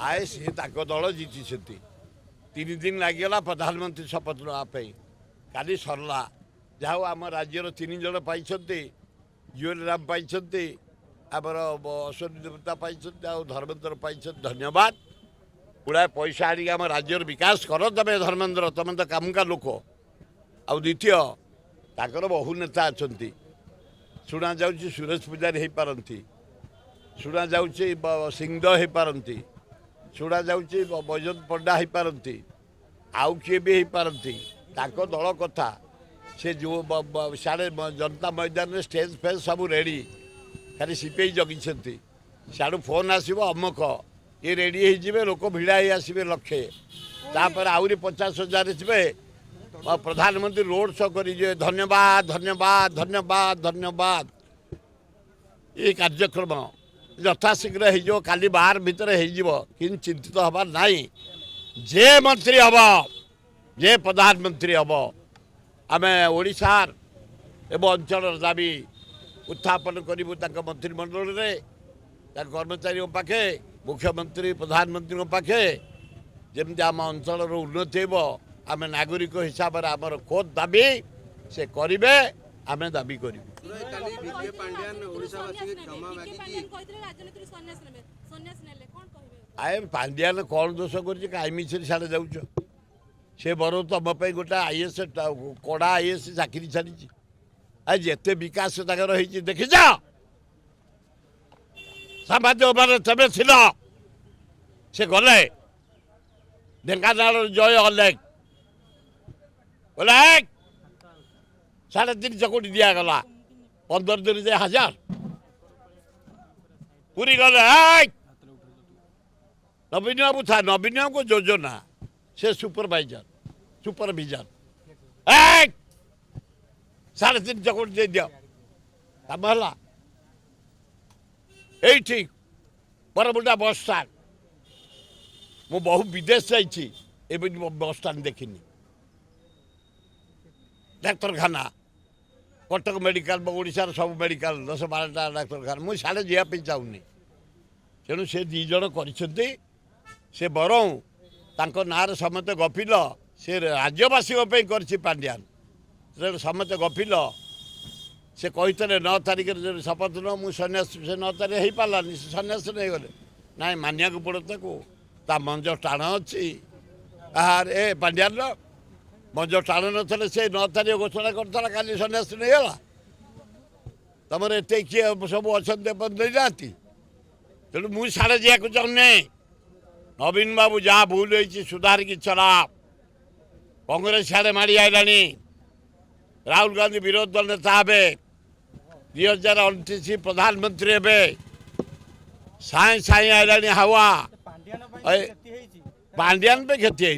आए सी दल जीति 3 दिन लगिगला प्रधानमंत्री शपथ नापी काली सरला जाओ आम राज्यर 3 जन पाई जुएल राम पाई आमर अश्वनी देवता पाई धर्मेन्द्र पाई धन्यवाद गुड़ाए पैसा आनिक आम राज्यर विकास कर तमें धर्मेन्द्र तुम तो कामुका लोक आ द्वितीय ताकर बहु नेता अच्छा शुणा जा सुरेश पूजारी हो पारती शुणा जा सिंहदेव हो पारती शुणा जा बैजंत पंडा हो पारती आउ किए भी हो पारती दल कथा से जो साढ़े जनता मैदान में स्टेज फेज सब रेडी खाली सीपे जगी साड़ू फोन आसो अमुक ये रेडी हो लोक भिड़ा ही आसवे लक्षे तापर आहरी 50,000 थे प्रधानमंत्री रोड शो करेंगे धन्यवाद धन्यवाद धन्यवाद धन्यवाद ये कार्यक्रम यथाशीघ्र हो काली 12 भितर हो चिंतित हबार नाई जे मंत्री हम जे प्रधानमंत्री हम आम ओडिशार एवं अंचल दाबी उत्थापन करूँ मंत्रिमंडल में कर्मचारी पाखे मुख्यमंत्री प्रधानमंत्री पाखे जमी आम अंचल उन्नति हो आम नागरिक हिसाब से आमर खोद दाबी से करेंगे आम दाबी करूँ आए पांड्यान कौन दोष कर मिछरी साड़े जाऊच से बर तुम गोटे आईएस कड़ा आईएस चाकरी छाड़ी आज जिते विकास देखी जा सामाजिक तमें से गले ढेंकानाल जय अलेख बोले 3.5 कोटी दिगला 15 दिन जे 1000 पूरी गले नवीन बाबू था नवीन बाबू को योजना से सुपरवाइजर सुपरविजन 3.5 कोटी दे दियो कम है ये बरमुंडा बस स्टाण्ड मु बहु विदेश जाइए बस स्टाण्ड देखनी डाक्तरखाना कटक मेडिकल ओडिशार सब मेडिकल 10-12टा डाक्तरखाना मुझे साड़े जावाई चाहूनी तेणु से 2 जन कर बरं तांको नार समते गपिल से राज्यवासी कर पांड्यान समते गपिल से कही 9 तारिख शपथ न मुझे सन्यास से 9 तारिख हो पारानी सन्यास नहीं गले ना मानिया पड़े ता मंज टाण अच्छी ए पांड्यान मंज टाण न से 9 तारिख घोषणा करता काली सन्यास नहीं गला तुम एत किए सब अच्छा नहीं ना तेणु मुझे साड़े जावाक चाहूनी नवीन बाबू जहाँ भूल हो सुधारिक चला कांग्रेस साड़े माड़ी आईलानी राहुल गांधी विरोधी दल नेता हे 2029 प्रधानमंत्री हे साए साए आईलानी हवा पांड्यान पे क्षति है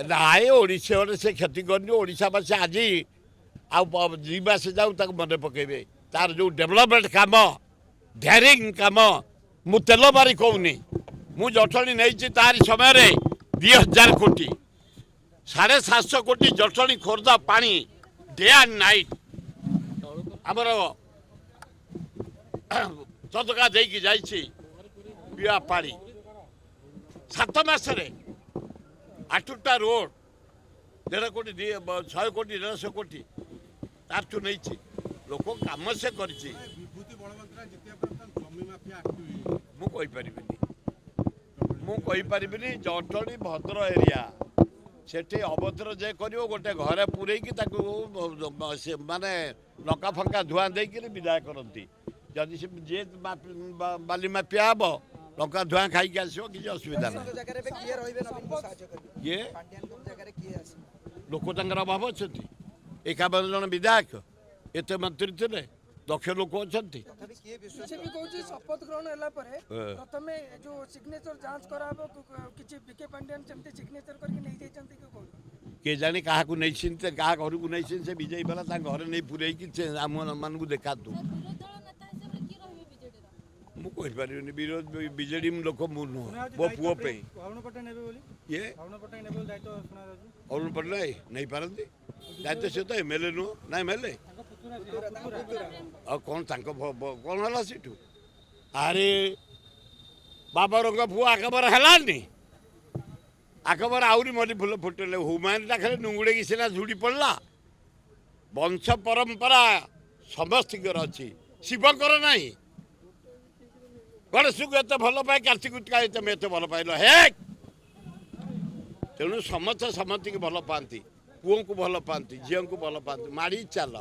नाई ओडिशा से क्षति करनी ओडिशावासी आज आवास जाऊ मन पकेबे तार जो डेवलपमेंट काम ढेरिंग काम मु तेल मारी कहूनी मु जटणी नहीं तारी समय 2000 कोटी 750 कोटी जटणी खोर्धा पानी डे एंड नाइट आमर चतका देकी जाइए पीवा पानी 7 मासरे 8टा रोड 1.5 कोटी 100 कोटी 150 कोटी तार नहीं लोक कम से कर जटणी भद्र एरिया सेठी अभद्र जे कर गोटे घरे पूरे माने लंका फंका धुआं देकर विदाय करती जदि से जे बाली माफिया हम लंका धुआं खाई आसो किसी असुविधा ना ये लोक अभाव अच्छा 51 जन विधायक एत मंत्री थे दक्ष लोक अच्छा शपथ ग्रहण प्रथमे जो सिग्नेचर जांच कराबो किछि बीके पांड्यान सेमते सिग्नेचर करके नहीं जाइछन्ती के कोन के जाने कहा को नहीं चिंते कहा घर को नहीं चिंते से विजयी वाला ता घर नहीं पुरई कि आम मान को देखा तू मु कहि परिबनी विरोध बीजेडी लोक मु नो मो पुओ पे ये अरुण पटनायक नहीं पारती दायित्व से तो एमएलए नु ना एमएलए कौन कौन है सीठू ଆରେ ବାବରଙ୍କ ପୁଅ ଆକବର ହେଲାନି ଆକବର ଆହୁରି ମରି ଫୁଲ ଫୁଟିଲେ ହୁମାୟୁନ ପାଖରେ ନୁଙ୍ଗୁଡ଼େଇକି ସିନା ଝୁଡ଼ି ପଡ଼ିଲା ବଂଶ ପରମ୍ପରା ସମସ୍ତଙ୍କର ଅଛି ଶିବଙ୍କର ନାହିଁ ଗଣେଶକୁ ଏତେ ଭଲ ପାଏ କାର୍ତ୍ତିକ କାହିଁ ତମେ ଏତେ ଭଲ ପାଇଲ ହେ ତେଣୁ ସମସ୍ତେ ସମସ୍ତଙ୍କୁ ଭଲ ପାଆନ୍ତି ପୁଅଙ୍କୁ ଭଲ ପାଆନ୍ତି ଝିଅଙ୍କୁ ଭଲ ପାଆନ୍ତି ମାଡ଼ି ଚାଲ